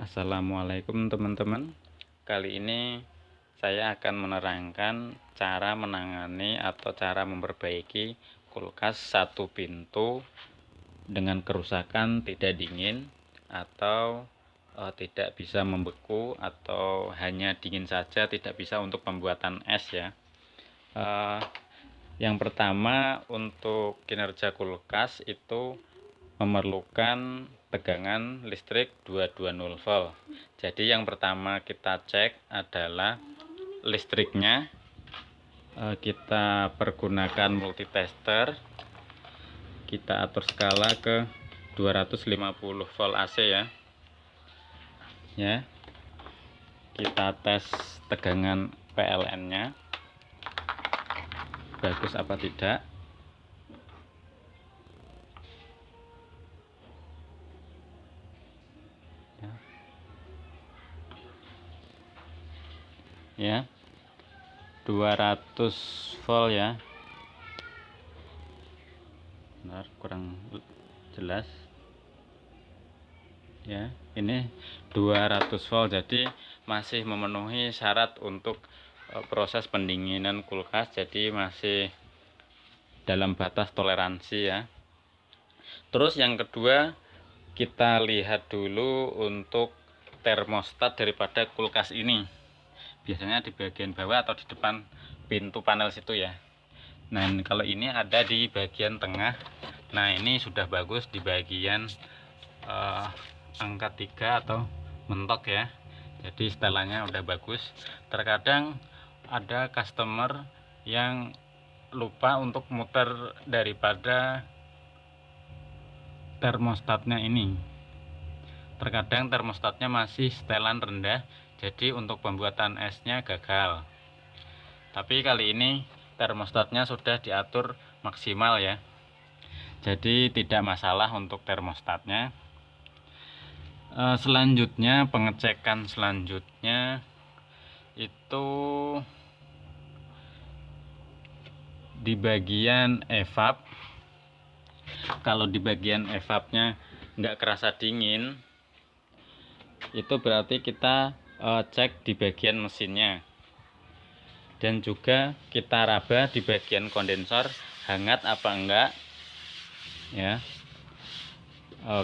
Assalamualaikum teman-teman. Kali ini saya akan menerangkan cara menangani atau cara memperbaiki kulkas satu pintu dengan kerusakan tidak dingin atau tidak bisa membeku atau hanya dingin saja, tidak bisa untuk pembuatan es ya. Yang pertama, untuk kinerja kulkas itu memerlukan tegangan listrik 220 volt. Jadi yang pertama kita cek adalah listriknya. Kita pergunakan multitester. Kita atur skala ke 250 volt AC ya. Kita tes tegangan PLN-nya. Bagus apa tidak? Ya, 200 volt ya. Benar, kurang jelas ya. Ini 200 volt, jadi masih memenuhi syarat untuk proses pendinginan kulkas, jadi masih dalam batas toleransi ya. Terus yang kedua, kita lihat dulu untuk termostat daripada kulkas ini. Biasanya di bagian bawah atau di depan pintu panel situ ya. Nah, kalau ini ada di bagian tengah. Nah, ini sudah bagus di bagian angka 3 atau mentok ya. Jadi setelannya udah bagus. Terkadang ada customer yang lupa untuk muter daripada termostatnya ini. Terkadang termostatnya masih setelan rendah, jadi untuk pembuatan esnya gagal. Tapi kali ini termostatnya sudah diatur maksimal ya, jadi tidak masalah untuk termostatnya. Selanjutnya, pengecekan selanjutnya itu di bagian evap. Kalau di bagian evapnya nggak kerasa dingin, itu berarti kita cek di bagian mesinnya, dan juga kita raba di bagian kondensor hangat apa enggak ya.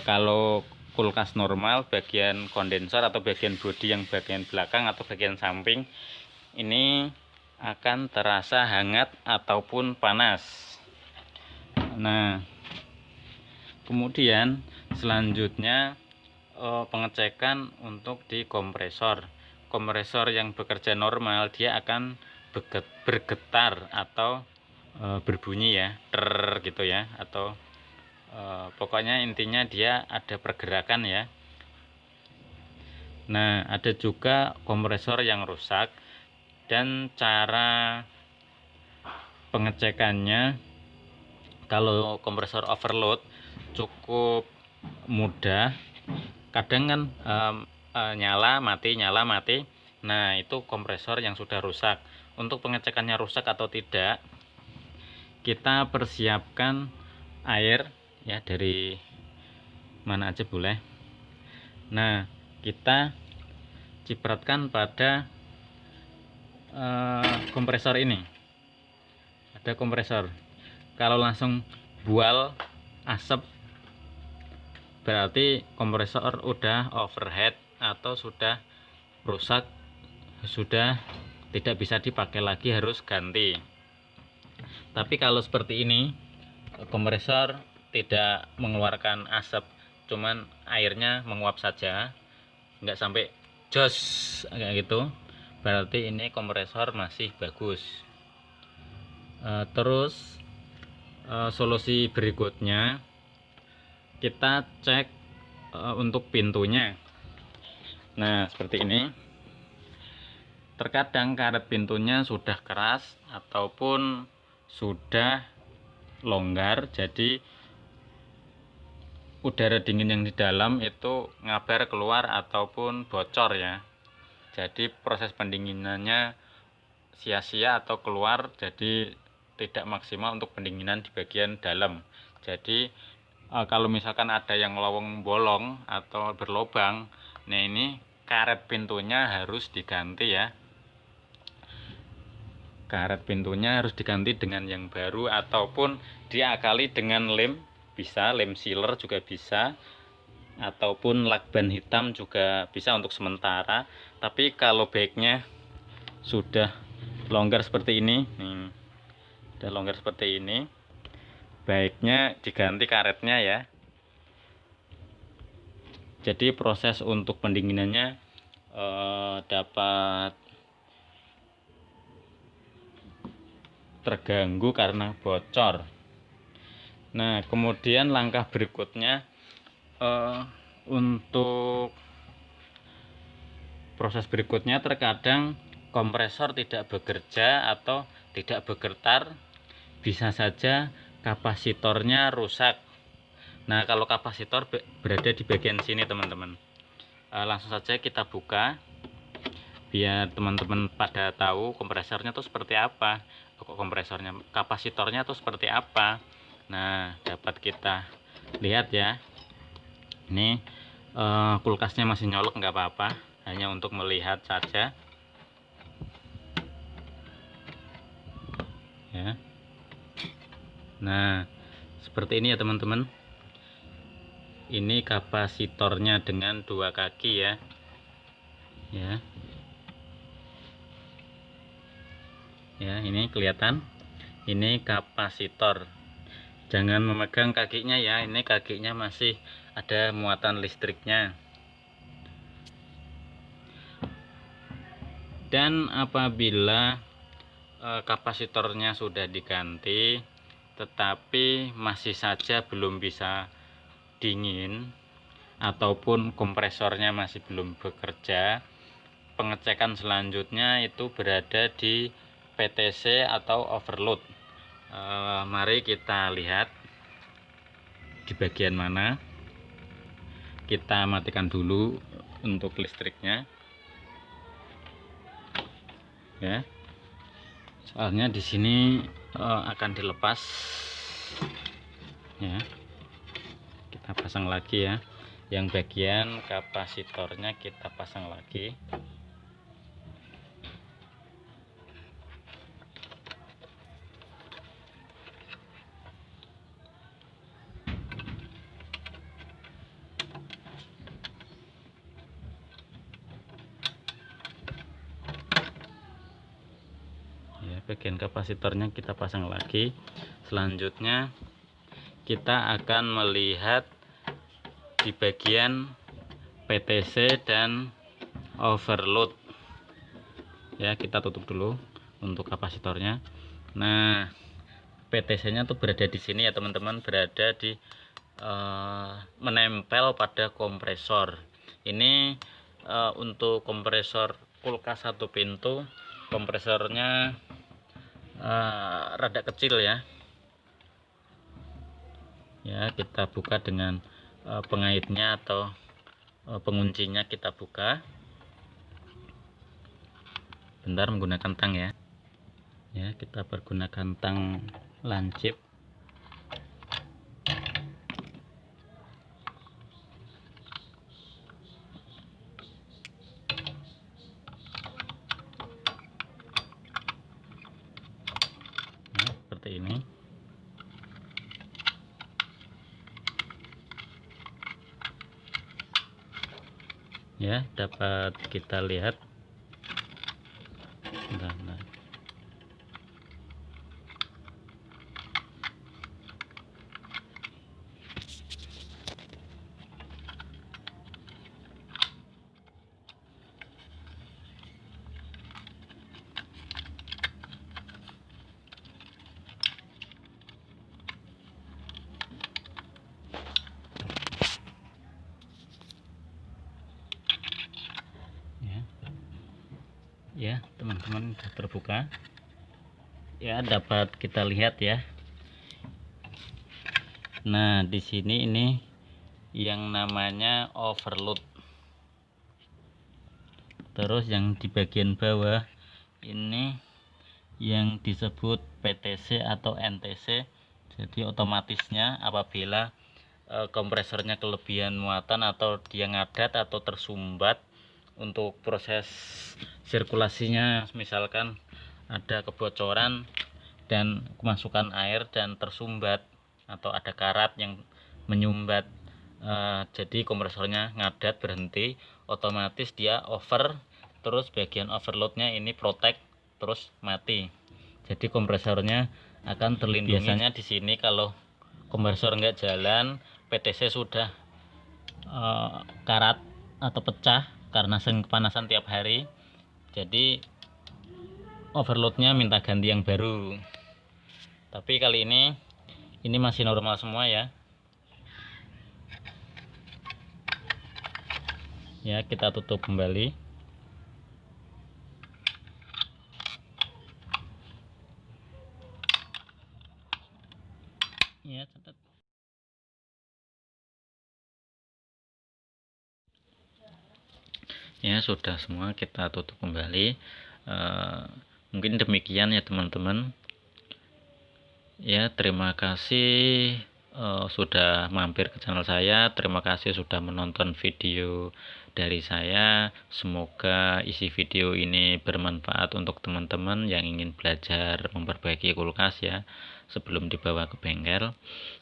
Kalau kulkas normal, bagian kondensor atau bagian bodi yang bagian belakang atau bagian samping ini akan terasa hangat ataupun panas. Nah, kemudian selanjutnya pengecekan untuk di kompresor. Kompresor yang bekerja normal dia akan bergetar atau berbunyi ya, ter gitu ya, atau pokoknya intinya dia ada pergerakan ya. Nah, ada juga kompresor yang rusak, dan cara pengecekannya, kalau kompresor overload cukup mudah. Kadang kan nyala mati. Nah, itu kompresor yang sudah rusak. Untuk pengecekannya rusak atau tidak, kita persiapkan air ya, dari mana aja boleh. Nah, kita cipratkan pada kompresor ini. Ada kompresor. Kalau langsung bual asap, berarti kompresor udah overheat atau sudah rusak, sudah tidak bisa dipakai lagi, harus ganti. Tapi kalau seperti ini, kompresor tidak mengeluarkan asap, cuman airnya menguap saja, nggak sampai jos kayak gitu, berarti ini kompresor masih bagus. Terus solusi berikutnya, kita cek untuk pintunya. Nah, seperti ini. Terkadang karet pintunya sudah keras ataupun sudah longgar, jadi udara dingin yang di dalam itu ngabar keluar ataupun bocor ya. Jadi proses pendinginannya sia-sia atau keluar, jadi tidak maksimal untuk pendinginan di bagian dalam. Jadi kalau misalkan ada yang lowong bolong atau berlobang, Nah, ini karet pintunya harus diganti ya. Karet pintunya harus diganti dengan yang baru ataupun diakali dengan lem, bisa lem sealer juga bisa, ataupun lakban hitam juga bisa untuk sementara. Tapi kalau baiknya sudah longgar seperti ini, sudah longgar seperti ini, baiknya diganti karetnya ya. Jadi proses untuk pendinginannya dapat terganggu karena bocor. Nah, kemudian langkah berikutnya untuk proses berikutnya, terkadang kompresor tidak bekerja atau tidak bergetar, bisa saja kapasitornya rusak. Nah, kalau kapasitor berada di bagian sini teman-teman, langsung saja kita buka biar teman-teman pada tahu kompresornya tuh seperti apa, kompresornya, kapasitornya tuh seperti apa. Nah, dapat kita lihat ya, ini kulkasnya masih nyolok, nggak apa-apa, hanya untuk melihat saja ya. Nah, seperti ini ya teman-teman, ini kapasitornya dengan 2 kaki ya. Ya, ini kelihatan, ini kapasitor. Jangan memegang kakinya ya, ini kakinya masih ada muatan listriknya. Dan apabila kapasitornya sudah diganti tetapi masih saja belum bisa dingin ataupun kompresornya masih belum bekerja, pengecekan selanjutnya itu berada di PTC atau overload. Mari kita lihat di bagian mana. Kita matikan dulu untuk listriknya ya, soalnya di sini akan dilepas ya. Kita pasang lagi ya, yang bagian kapasitornya kita pasang lagi. Bagian kapasitornya kita pasang lagi. Selanjutnya kita akan melihat di bagian PTC dan overload ya. Kita tutup dulu untuk kapasitornya. Nah, PTC nya tuh berada di sini ya teman-teman, berada di menempel pada kompresor. Ini untuk kompresor kulkas 1 pintu, kompresornya rada kecil ya. Kita buka dengan pengaitnya atau penguncinya, kita buka. Bentar, menggunakan tang ya. Kita pergunakan tang lancip. Seperti ini. Ya, dapat kita lihat. Nah. Ya teman-teman, sudah terbuka ya, dapat kita lihat ya. Nah, di sini ini yang namanya overload. Terus yang di bagian bawah ini yang disebut PTC atau NTC. Jadi otomatisnya apabila kompresornya kelebihan muatan atau dia ngadat atau tersumbat. Untuk proses sirkulasinya misalkan ada kebocoran dan kemasukan air dan tersumbat atau ada karat yang menyumbat, jadi kompresornya ngadat berhenti, otomatis dia over, terus bagian overloadnya ini protect terus mati, jadi kompresornya akan terlindungi. Biasanya di sini kalau kompresor nggak jalan, PTC sudah karat atau pecah karena sering kepanasan tiap hari, jadi overloadnya minta ganti yang baru. Tapi kali ini masih normal semua ya. Ya, kita tutup kembali. Ya, catat. Ya, sudah semua, kita tutup kembali. Mungkin demikian ya teman-teman. Ya, terima kasih sudah mampir ke channel saya. Terima kasih sudah menonton video dari saya. Semoga isi video ini bermanfaat untuk teman-teman yang ingin belajar memperbaiki kulkas ya, sebelum dibawa ke bengkel.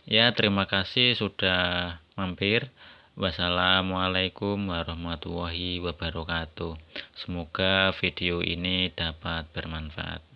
Ya, terima kasih sudah mampir. Wassalamualaikum warahmatullahi wabarakatuh. Semoga video ini dapat bermanfaat.